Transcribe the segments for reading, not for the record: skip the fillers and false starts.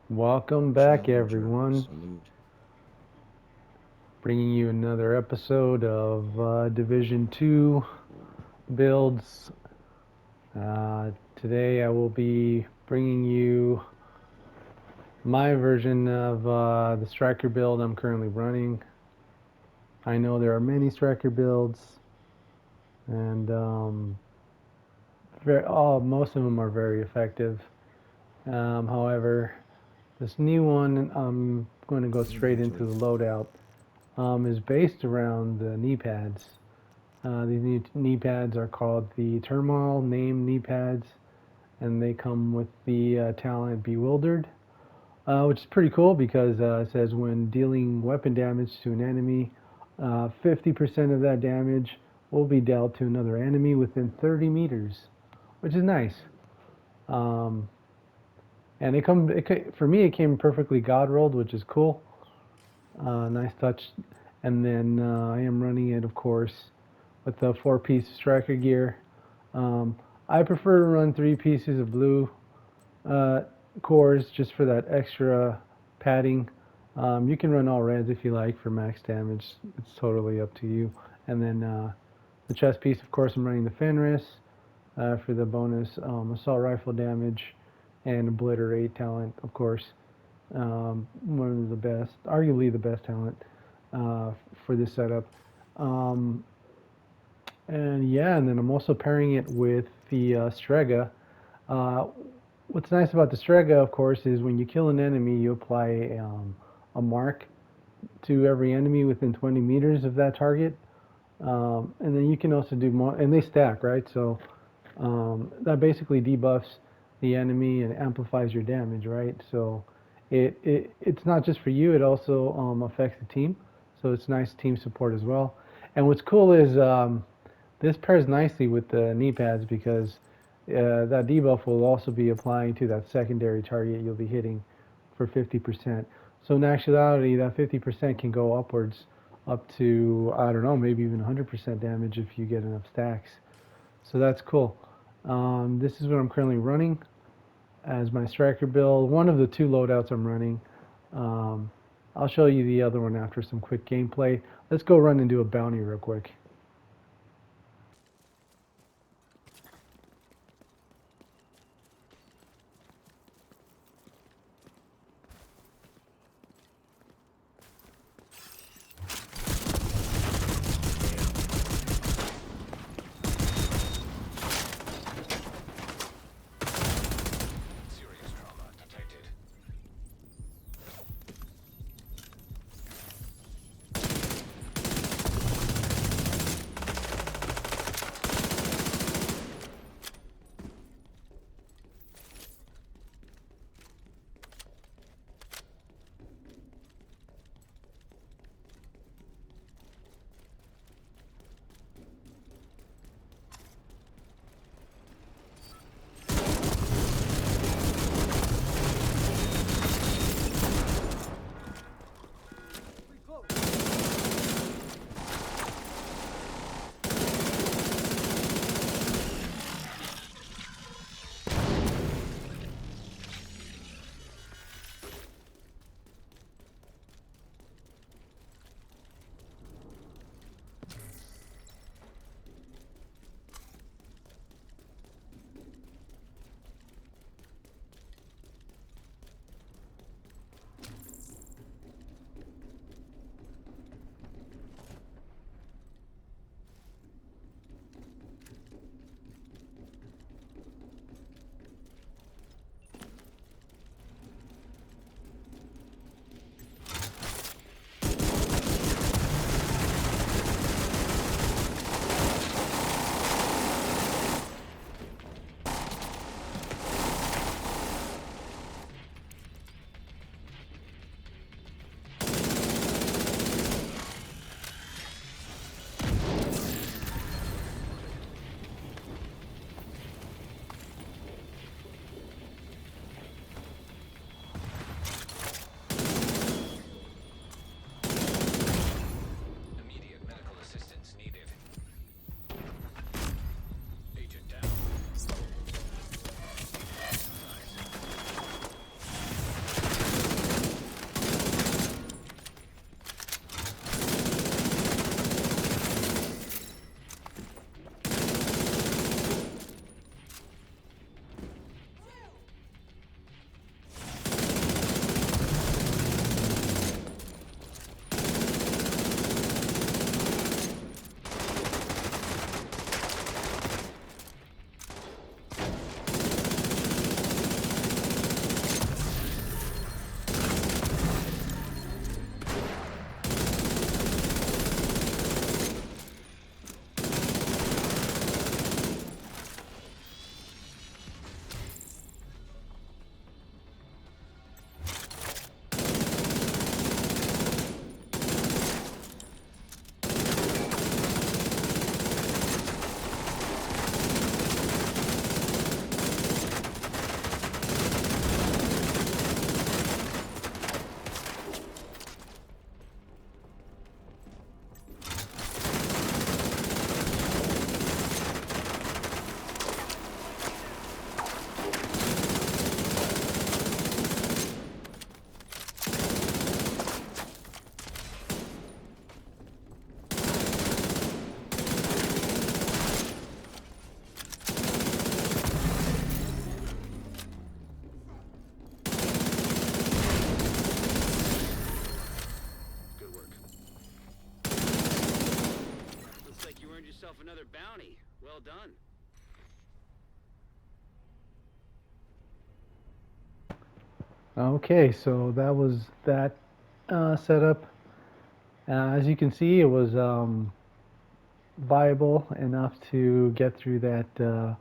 Welcome back, Challenger, everyone. salute. Bringing you another episode of Division 2 builds. Today I will be bringing you my version of the Striker build I'm currently running. I know there are many Striker builds, and most of them are very effective. However, this new one, I'm going to go straight into Inventory. the loadout, is based around the kneepads. These knee pads are called the Turmoil name knee pads, and they come with the talent Bewildered, which is pretty cool because it says when dealing weapon damage to an enemy, 50% of that damage will be dealt to another enemy within 30 meters, which is nice. Um, and for me, it came perfectly God rolled, which is cool. Nice touch. And then I am running it, of course, with the four-piece striker gear. Um, I prefer to run three pieces of blue uh, cores just for that extra padding. You can run all reds if you like for max damage. It's totally up to you. And then the chest piece, of course, I'm running the Fenris for the bonus assault rifle damage and obliterate talent, of course. One of the best, arguably the best talent uh, for this setup. Um, and yeah, and then I'm also pairing it with the Strega. Uh, what's nice about the Strega, of course, is when you kill an enemy, you apply a mark to every enemy within 20 meters of that target. And then you can also do more, and they stack, right? So that basically debuffs the enemy and amplifies your damage, right? So it's not just for you; it also affects the team. So it's nice team support as well. And what's cool is this pairs nicely with the knee pads because that debuff will also be applying to that secondary target you'll be hitting for 50%. So in actuality, that 50% can go upwards up to, I don't know, maybe even 100% damage if you get enough stacks. So that's cool. This is what I'm currently running as my striker build. One of the two loadouts I'm running. Um, I'll show you the other one after some quick gameplay. Let's go run and do a bounty real quick. Serious trauma detected. yourself another bounty. Well done. Okay, so that was that setup. As you can see, it was viable enough to get through that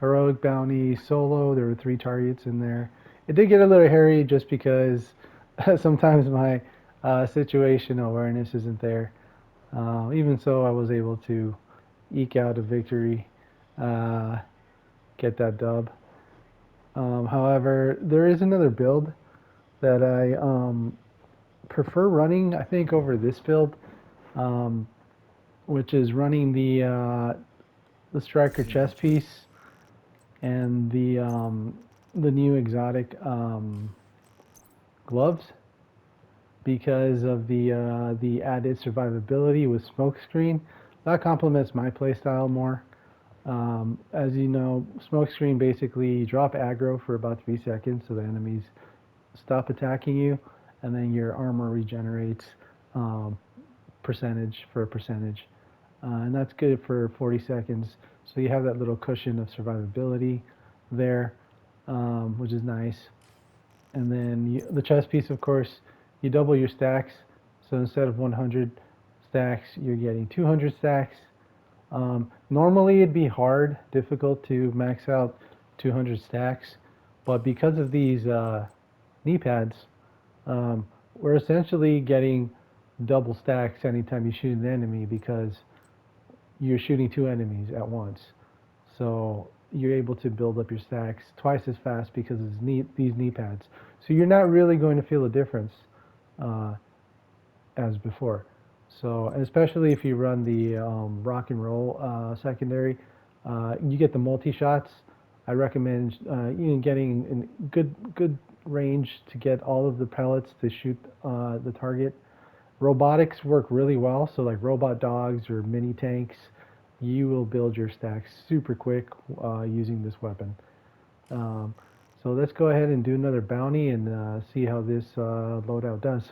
heroic bounty solo. There were 3 targets in there. It did get a little hairy just because sometimes my situational awareness isn't there. Even so, I was able to eke out a victory, uh, get that dub. However, there is another build that I prefer running, I think, over this build, um, which is running the Striker chest piece and the new exotic gloves because of the added survivability with smokescreen. That complements my playstyle more. As you know, smokescreen basically drop aggro for about 3 seconds so the enemies stop attacking you, and then your armor regenerates um, percentage for a percentage. And that's good for 40 seconds. So you have that little cushion of survivability there, which is nice. And then the chest piece, of course, you double your stacks. So instead of 100 stacks, you're getting 200 stacks. Normally it'd be difficult to max out 200 stacks, but because of these knee pads, um, we're essentially getting double stacks anytime you shoot an enemy because you're shooting 2 enemies at once. So you're able to build up your stacks twice as fast because of these knee pads. So you're not really going to feel a difference uh, as before. So especially if you run the rock and roll secondary, you get the multi shots. I recommend getting in good range to get all of the pellets to shoot the target. Robotics work really well, so like robot dogs or mini tanks, you will build your stacks super quick using this weapon. Um, so let's go ahead and do another bounty and see how this loadout does.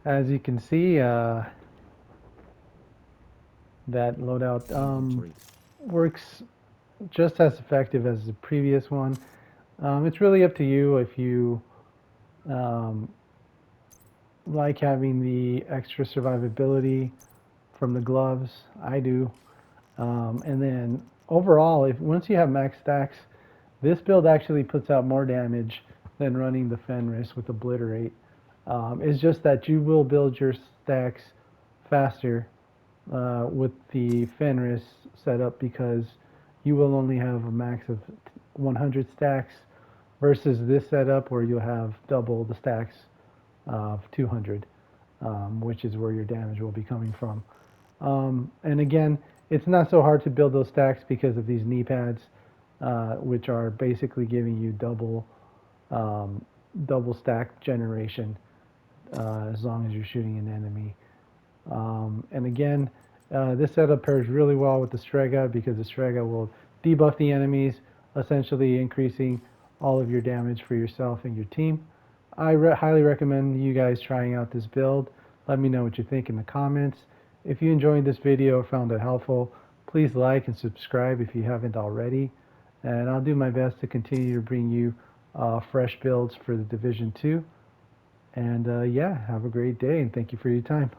As you can see, that loadout works just as effective as the previous one. It's really up to you if you um, like having the extra survivability from the gloves. I do. And then overall, if once you have max stacks, this build actually puts out more damage than running the Fenris with Obliterate. It's just that you will build your stacks faster with the Fenris setup because you will only have a max of 100 stacks versus this setup where you'll have double the stacks of 200, which is where your damage will be coming from. And again, it's not so hard to build those stacks because of these knee pads, which are basically giving you um, double stack generation as long as you're shooting an enemy. And again, this setup pairs really well with the Strega because the Strega will debuff the enemies, essentially increasing all of your damage for yourself and your team. I highly recommend you guys trying out this build. Let me know what you think in the comments. If you enjoyed this video or found it helpful, please like and subscribe if you haven't already. And I'll do my best to continue to bring you fresh builds for the Division 2. And yeah, have a great day and thank you for your time.